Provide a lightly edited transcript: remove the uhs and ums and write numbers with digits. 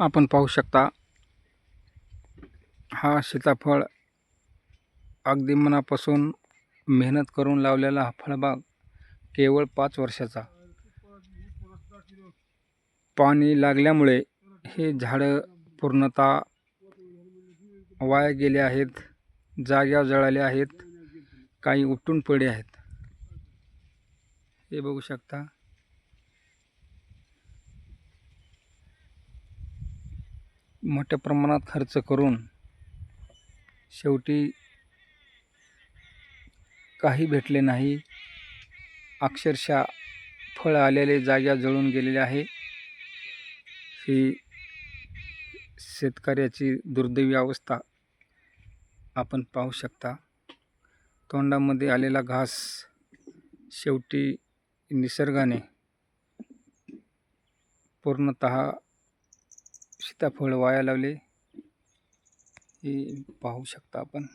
आपण पाहू शकता, हा सीताफळ अगदी मनापासून मेहनत करून लावलेला हा फळबाग केवळ 5 वर्षाचा. पाणी लागल्यामुळे हे झाडं पूर्णतः वाया गेले आहेत, जाग्यावर जळाले आहेत, काही उपटून पडले आहेत. हे बघू शकता. मोठ्या प्रमाणात खर्च करून शेवटी काही भेटले नाही. अक्षरशः फळ आलेले जाग्यावर जळून गेलेले आहे. ही शेतकऱ्याची दुर्दैवी अवस्था आपण पाहू शकता. तोंडामध्ये आलेला घास शेवटी निसर्गाने पूर्णतः सीताफळ वाया लावले. हे पाहू शकता आपण.